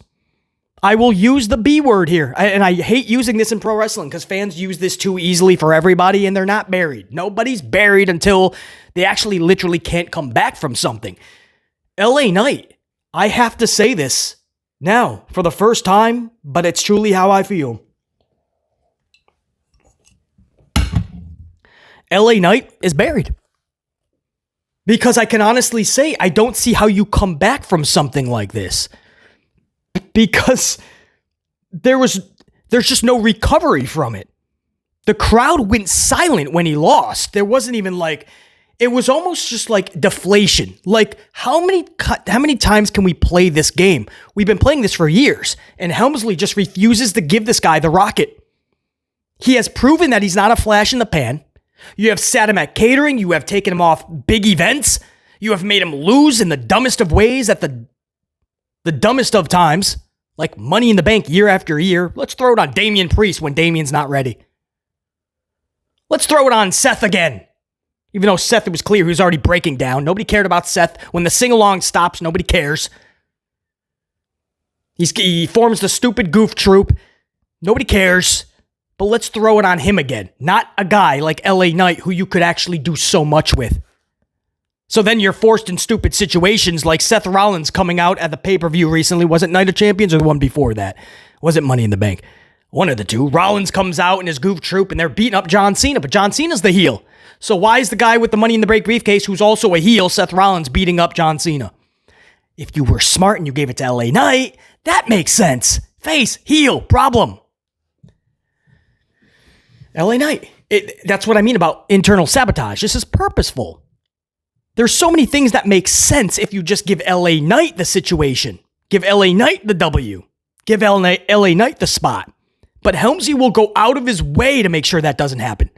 I will use the B word here. And I hate using this in pro wrestling because fans use this too easily for everybody and they're not buried. Nobody's buried until they actually literally can't come back from something. LA Knight, I have to say this now for the first time, but it's truly how I feel. LA Knight is buried. Because I can honestly say, I don't see how you come back from something like this. Because there's just no recovery from it. The crowd went silent when he lost. There wasn't even like, it was almost just like deflation. Like, how many times can we play this game? We've been playing this for years, and Helmsley just refuses to give this guy the rocket. He has proven that he's not a flash in the pan. You have sat him at catering. You have taken him off big events. You have made him lose in the dumbest of ways at the dumbest of times, like Money in the Bank year after year. Let's throw it on Damian Priest when Damian's not ready. Let's throw it on Seth again. Even though Seth, it was clear he was already breaking down. Nobody cared about Seth. When the sing-along stops, nobody cares. He forms the stupid goof troop. Nobody cares. But let's throw it on him again. Not a guy like LA Knight who you could actually do so much with. So then you're forced in stupid situations like Seth Rollins coming out at the pay-per-view recently. Was it Night of Champions or the one before that? Was it Money in the Bank? One of the two. Rollins comes out in his goof troop and they're beating up John Cena, but John Cena's the heel. So why is the guy with the Money in the Bank briefcase, who's also a heel, Seth Rollins, beating up John Cena? If you were smart and you gave it to LA Knight, that makes sense. Face, heel, problem. LA Knight. That's what I mean about internal sabotage. This is purposeful. There's so many things that make sense if you just give LA Knight the situation. Give LA Knight the W. Give LA Knight the spot. But Helmsley will go out of his way to make sure that doesn't happen.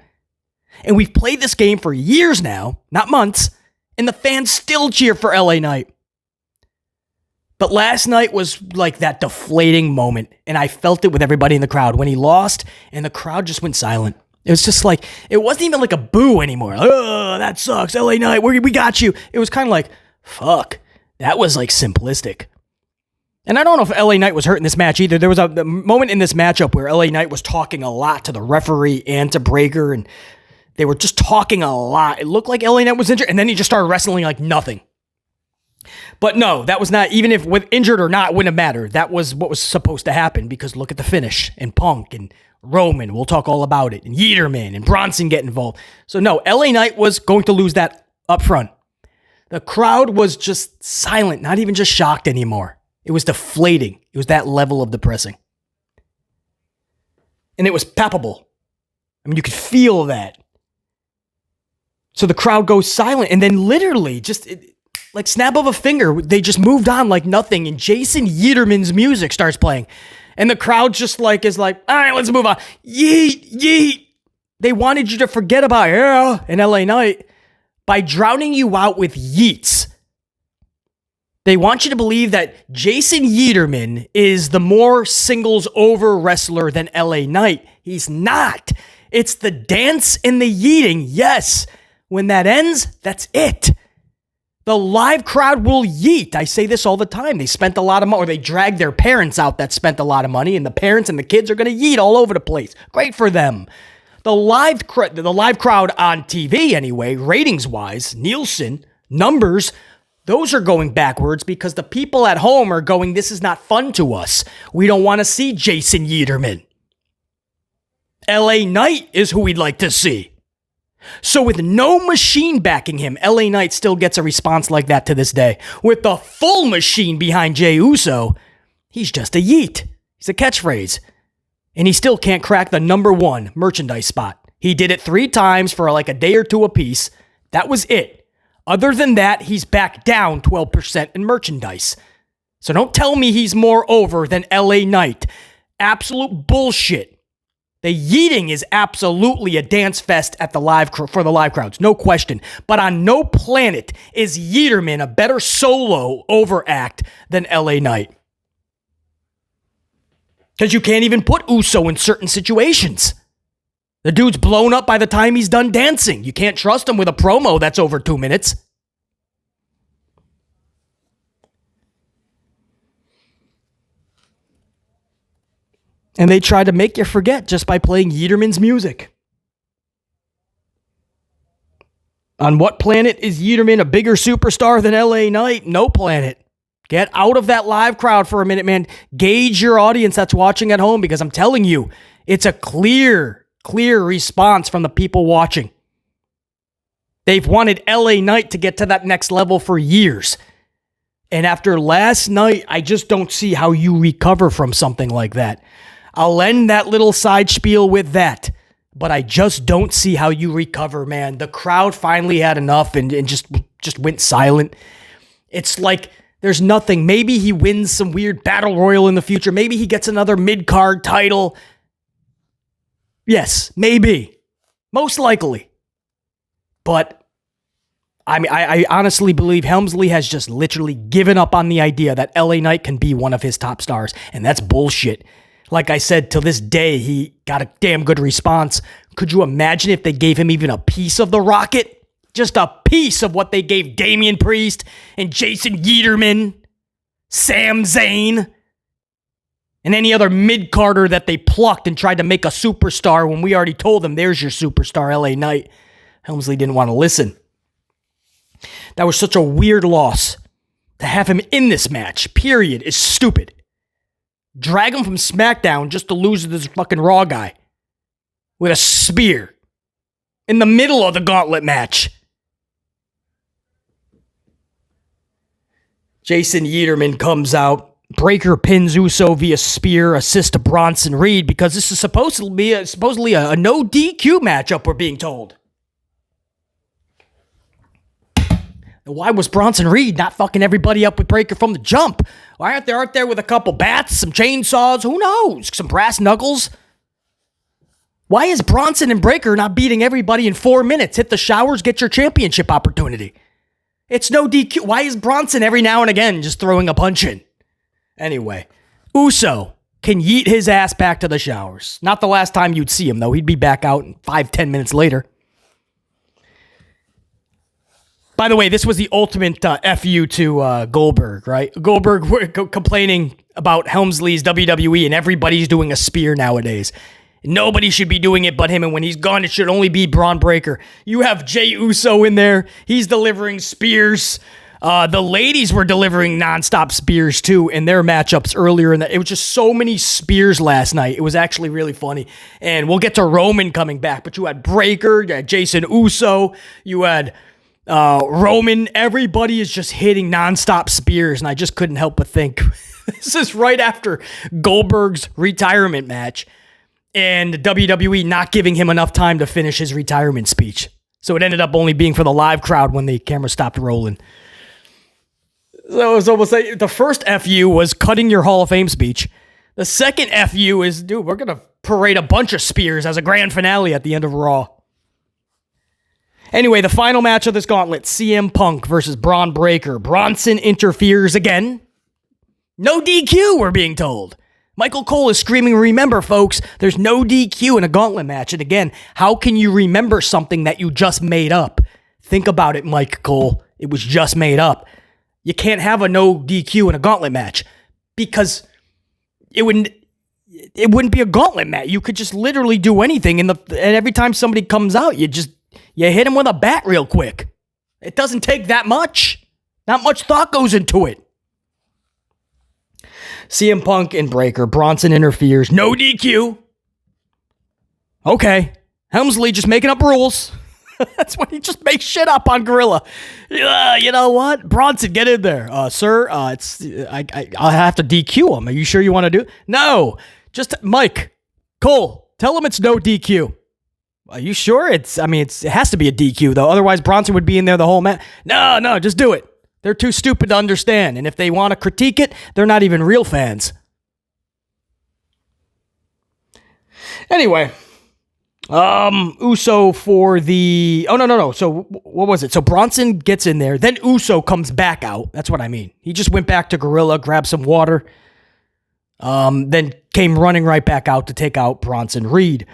And we've played this game for years now, not months, and the fans still cheer for LA Knight. But last night was like that deflating moment, and I felt it with everybody in the crowd when he lost, and the crowd just went silent. It was just like, it wasn't even like a boo anymore. Oh, that sucks, LA Knight, we got you. It was kind of like, fuck, that was like simplistic. And I don't know if LA Knight was hurt in this match either. There was a moment in this matchup where LA Knight was talking a lot to the referee and to Breaker, and they were just talking a lot. It looked like LA Knight was injured, and then he just started wrestling like nothing. But no, that was not, even if with injured or not, it wouldn't have mattered. That was what was supposed to happen, because look at the finish, and Punk, and Roman, we'll talk all about it, and Yeaterman, and Bronson get involved. So no, LA Knight was going to lose that up front. The crowd was just silent, not even just shocked anymore. It was deflating. It was that level of depressing. And it was palpable. I mean, you could feel that. So the crowd goes silent, and then literally, just like snap of a finger, they just moved on like nothing, and Jason Yeaterman's music starts playing. And the crowd just like is like, all right, let's move on. Yeet, yeet. They wanted you to forget about yeah in LA Knight by drowning you out with yeets. They want you to believe that Jason Yeaterman is the more singles over wrestler than LA Knight. He's not. It's the dance and the yeeting. Yes. When that ends, that's it. The live crowd will yeet. I say this all the time. They spent a lot of money, or they dragged their parents out that spent a lot of money, and the parents and the kids are going to yeet all over the place. Great for them. The live crowd on TV anyway, ratings-wise, Nielsen, numbers, those are going backwards because the people at home are going, this is not fun to us. We don't want to see Jason Yeaterman. LA Knight is who we'd like to see. So with no machine backing him, LA Knight still gets a response like that to this day. With the full machine behind Jey Uso, he's just a yeet. He's a catchphrase. And he still can't crack the number one merchandise spot. He did it 3 times for like a day or two apiece. That was it. Other than that, he's back down 12% in merchandise. So don't tell me he's more over than LA Knight. Absolute bullshit. The yeeting is absolutely a dance fest at the for the live crowds, no question. But on no planet is Yeaterman a better solo overact than LA Knight. Because you can't even put Uso in certain situations. The dude's blown up by the time he's done dancing. You can't trust him with a promo that's over 2 minutes. And they try to make you forget just by playing Yeaterman's music. On what planet is Yeaterman a bigger superstar than LA Knight? No planet. Get out of that live crowd for a minute, man. Gauge your audience that's watching at home, because I'm telling you, it's a clear response from the people watching. They've wanted LA Knight to get to that next level for years. And after last night, I just don't see how you recover from something like that. I'll end that little side spiel with that. But I just don't see how you recover, man. The crowd finally had enough and just went silent. It's like there's nothing. Maybe he wins some weird battle royal in the future. Maybe he gets another mid-card title. Yes, maybe. Most likely. But I mean, I honestly believe Helmsley has just literally given up on the idea that LA Knight can be one of his top stars. And that's bullshit. Like I said, to this day, he got a damn good response. Could you imagine if they gave him even a piece of the rocket? Just a piece of what they gave Damian Priest and Jason Yeaterman, Sam Zayn, and any other mid-carder that they plucked and tried to make a superstar when we already told them, there's your superstar, LA Knight. Helmsley didn't want to listen. That was such a weird loss. To have him in this match, period, is stupid. Drag him from SmackDown just to lose to this fucking Raw guy with a spear in the middle of the Gauntlet match. Jason Yeaterman comes out. Breaker pins Uso via spear, assist to Bronson Reed, because this is supposedly a no DQ matchup, we're being told. Why was Bronson Reed not fucking everybody up with Breaker from the jump? Why aren't they out there with a couple bats, some chainsaws, who knows, some brass knuckles? Why is Bronson and Breaker not beating everybody in 4 minutes? Hit the showers, get your championship opportunity. It's no DQ. Why is Bronson every now and again just throwing a punch in? Anyway, Uso can yeet his ass back to the showers. Not the last time you'd see him, though. He'd be back out in 5-10 minutes later. By the way, this was the ultimate FU to Goldberg, right? Goldberg complaining about Helmsley's WWE and everybody's doing a spear nowadays. Nobody should be doing it but him, and when he's gone, it should only be Braun Breaker. You have Jey Uso in there. He's delivering spears. The ladies were delivering nonstop spears, too, in their matchups earlier. It was just so many spears last night. It was actually really funny. And we'll get to Roman coming back, but you had Breaker, you had Jason Uso, you had Roman. Everybody is just hitting nonstop spears, and I just couldn't help but think, this is right after Goldberg's retirement match, and WWE not giving him enough time to finish his retirement speech. So it ended up only being for the live crowd when the camera stopped rolling. So it was almost like the first FU was cutting your Hall of Fame speech. The second FU is, dude, we're going to parade a bunch of spears as a grand finale at the end of Raw. Anyway, the final match of this gauntlet, CM Punk versus Braun Breaker. Bronson interferes again. No DQ, we're being told. Michael Cole is screaming, remember, folks, there's no DQ in a gauntlet match. And again, how can you remember something that you just made up? Think about it, Mike Cole. It was just made up. You can't have a no DQ in a gauntlet match because it wouldn't be a gauntlet match. You could just literally do anything, and every time somebody comes out, you hit him with a bat real quick. It doesn't take that much. Not much thought goes into it. CM Punk and Breaker. Bronson interferes. No DQ. Okay. Helmsley just making up rules. That's when he just makes shit up on Gorilla. You know what? Bronson, get in there. Sir, I'll have to DQ him. Are you sure you want to do it? No. Just, Mike, Cole, tell him it's no DQ. Are you sure? It has to be a DQ, though. Otherwise, Bronson would be in there the whole match. No, just do it. They're too stupid to understand. And if they want to critique it, they're not even real fans. Anyway. Uso for the... Oh, no. So, what was it? So, Bronson gets in there. Then Uso comes back out. That's what I mean. He just went back to Gorilla, grabbed some water. Then came running right back out to take out Bronson Reed.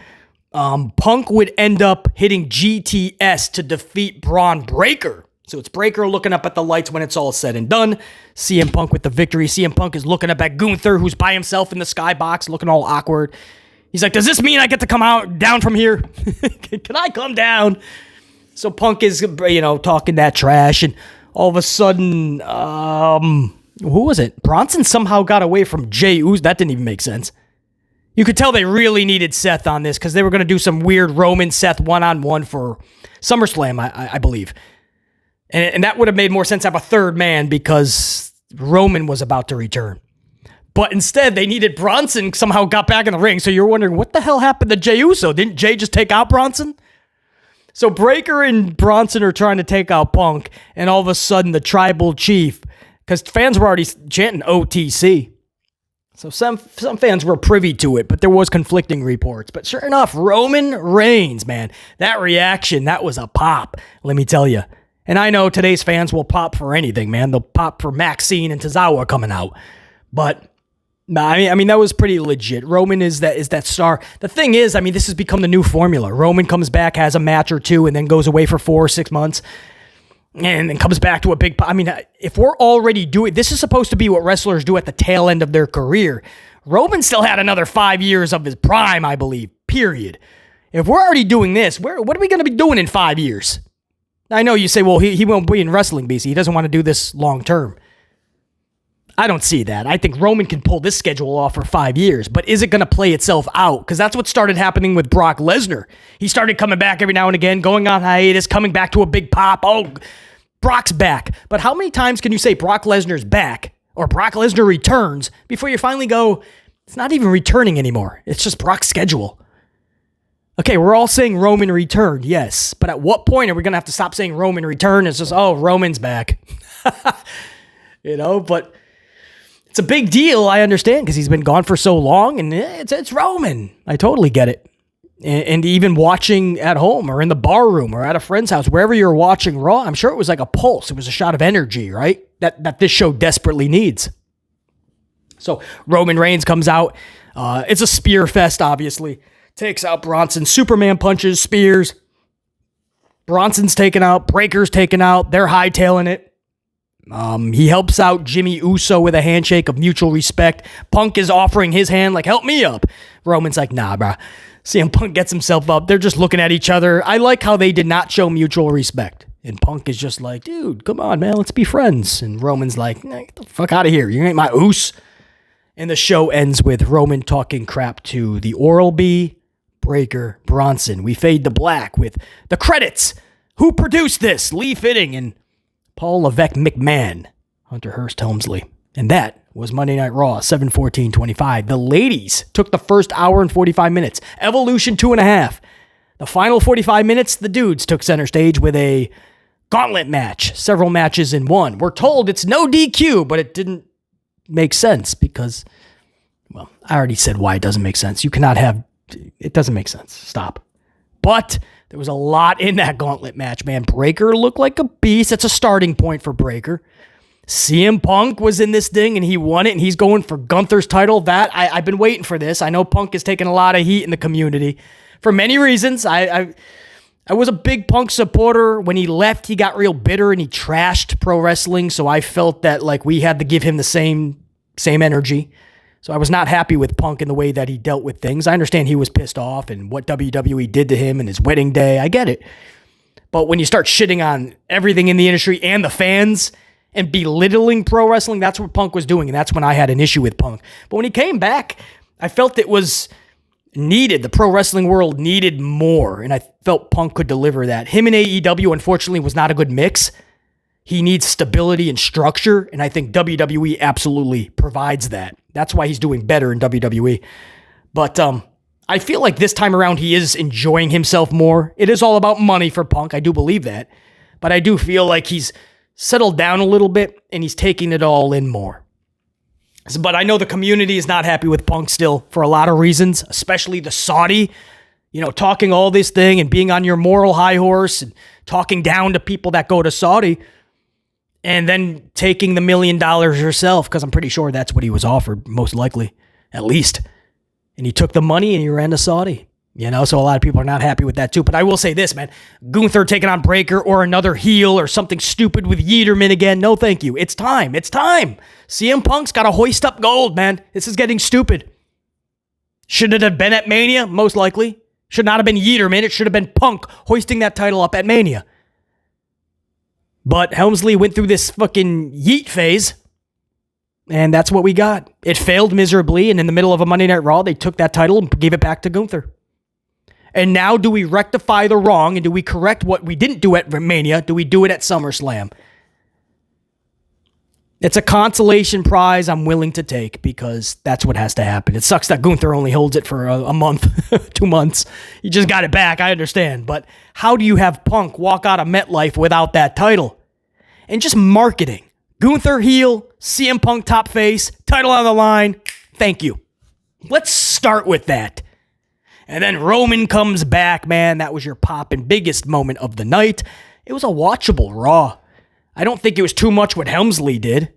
Punk would end up hitting GTS to defeat Braun Breaker. So, it's Breaker looking up at the lights when it's all said and done. CM Punk with the victory. CM Punk is looking up at Gunther, who's by himself in the skybox, looking all awkward. He's like, does this mean I get to come down from here? Can I come down? So Punk is, talking that trash. And all of a sudden, who was it? Bronson somehow got away from Jey Uso. That didn't even make sense. You could tell they really needed Seth on this because they were going to do some weird Roman-Seth one-on-one for SummerSlam, I believe. And that would have made more sense to have a third man because Roman was about to return. But instead, they needed Bronson somehow got back in the ring. So you're wondering, what the hell happened to Jey Uso? Didn't Jey just take out Bronson? So Breaker and Bronson are trying to take out Punk. And all of a sudden, the tribal chief, because fans were already chanting OTC. So some fans were privy to it, but there was conflicting reports. But sure enough, Roman Reigns, man, that reaction, that was a pop, let me tell you. And I know today's fans will pop for anything, man. They'll pop for Maxine and Tozawa coming out. But... I mean, that was pretty legit. Roman is that star. The thing is, this has become the new formula. Roman comes back, has a match or two, and then goes away for 4 or 6 months, and then comes back to a big... if we're already doing... This is supposed to be what wrestlers do at the tail end of their career. Roman still had another 5 years of his prime, I believe, period. If we're already doing this, what are we going to be doing in 5 years? I know you say, well, he won't be in wrestling, BC. He doesn't want to do this long term. I don't see that. I think Roman can pull this schedule off for 5 years, but is it going to play itself out? Because that's what started happening with Brock Lesnar. He started coming back every now and again, going on hiatus, coming back to a big pop. Oh, Brock's back. But how many times can you say Brock Lesnar's back or Brock Lesnar returns before you finally go, it's not even returning anymore. It's just Brock's schedule. Okay, we're all saying Roman returned, yes. But at what point are we going to have to stop saying Roman returned? It's just, oh, Roman's back. But... It's a big deal, I understand, because he's been gone for so long, and it's Roman. I totally get it. And even watching at home or in the bar room or at a friend's house, wherever you're watching Raw, I'm sure it was like a pulse. It was a shot of energy, right? That this show desperately needs. So Roman Reigns comes out. It's a spear fest, obviously. Takes out Bronson. Superman punches, spears. Bronson's taken out. Breaker's taken out. They're hightailing it. He helps out Jimmy Uso with a handshake of mutual respect. Punk is offering his hand like, help me up. Roman's like, nah, bro. CM Punk gets himself up. They're just looking at each other. I like how they did not show mutual respect. And Punk is just like, dude, come on, man. Let's be friends. And Roman's like, nah, get the fuck out of here. You ain't my oos. And the show ends with Roman talking crap to the Oral-B, Breaker, Bronson. We fade to black with the credits. Who produced this? Lee Fitting and Paul Levesque McMahon, Hunter Hearst Helmsley. And that was Monday Night Raw, 7/14/25. The ladies took the first hour and 45 minutes. Evolution 2.5. The final 45 minutes, the dudes took center stage with a gauntlet match. Several matches in one. We're told it's no DQ, but it didn't make sense because Well, I already said why it doesn't make sense. You cannot have, it doesn't make sense. Stop. But there was a lot in that gauntlet match, man. Breaker looked like a beast. That's a starting point for Breaker. CM Punk was in this thing and he won it, and he's going for Gunther's title. I've been waiting for this. I know Punk has taken a lot of heat in the community for many reasons. I was a big Punk supporter. When he left, he got real bitter and he trashed pro wrestling. So I felt that like we had to give him the same energy. So I was not happy with Punk in the way that he dealt with things. I understand he was pissed off and what WWE did to him and his wedding day. I get it. But when you start shitting on everything in the industry and the fans and belittling pro wrestling, that's what Punk was doing. And that's when I had an issue with Punk. But when he came back, I felt it was needed. The pro wrestling world needed more. And I felt Punk could deliver that. Him and AEW, unfortunately, was not a good mix. He needs stability and structure, and I think WWE absolutely provides that. That's why he's doing better in WWE. But I feel like this time around he is enjoying himself more. It is all about money for Punk. I do believe that. But I do feel like he's settled down a little bit, and he's taking it all in more. But I know the community is not happy with Punk still for a lot of reasons, especially the Saudi, talking all this thing and being on your moral high horse and talking down to people that go to Saudi. And then taking the $1 million yourself, because I'm pretty sure that's what he was offered, most likely, at least. And he took the money and he ran to Saudi. So a lot of people are not happy with that too. But I will say this, man. Gunther taking on Breaker or another heel or something stupid with Yeaterman again. No, thank you. It's time. It's time. CM Punk's got to hoist up gold, man. This is getting stupid. Should it have been at Mania? Most likely. Should not have been Yeaterman. It should have been Punk hoisting that title up at Mania. But Helmsley went through this fucking yeet phase, and that's what we got. It failed miserably, and in the middle of a Monday Night Raw, they took that title and gave it back to Gunther. And now do we rectify the wrong, and do we correct what we didn't do at Mania? Do we do it at SummerSlam? It's a consolation prize I'm willing to take because that's what has to happen. It sucks that Gunther only holds it for a month, 2 months. He just got it back, I understand. But how do you have Punk walk out of MetLife without that title? And just marketing. Gunther heel, CM Punk top face, title on the line. Thank you. Let's start with that. And then Roman comes back, man. That was your pop and biggest moment of the night. It was a watchable Raw. I don't think it was too much what Helmsley did,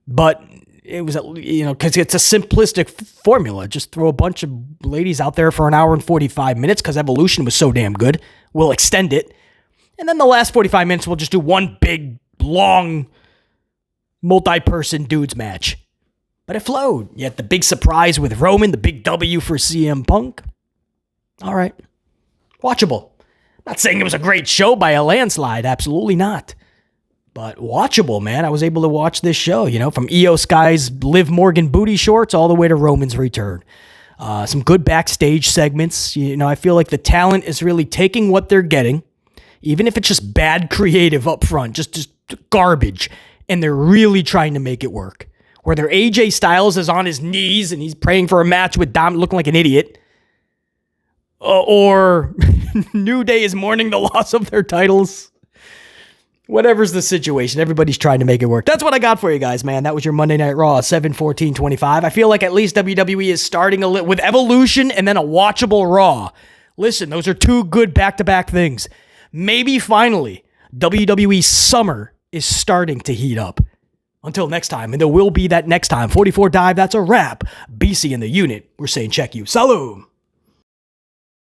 but it was, because it's a simplistic formula. Just throw a bunch of ladies out there for an hour and 45 minutes because Evolution was so damn good. We'll extend it. And then the last 45 minutes, we'll just do one big, long, multi-person dudes match. But it flowed. Yet the big surprise with Roman, the big W for CM Punk. All right. Watchable. Not saying it was a great show by a landslide. Absolutely not. But watchable, man. I was able to watch this show, from Iyo Sky's Liv Morgan booty shorts all the way to Roman's return. Some good backstage segments. I feel like the talent is really taking what they're getting, even if it's just bad creative up front, just garbage, and they're really trying to make it work. Whether AJ Styles is on his knees and he's praying for a match with Dom looking like an idiot, or New Day is mourning the loss of their titles. Whatever's the situation, everybody's trying to make it work. That's what I got for you guys, man. That was your Monday Night Raw, 7/14/25. I feel like at least WWE is starting with Evolution and then a watchable Raw. Listen, those are two good back-to-back things. Maybe finally, WWE Summer is starting to heat up. Until next time, and there will be that next time. 44 Dive, that's a wrap. BC in the unit. We're saying check you. Salud.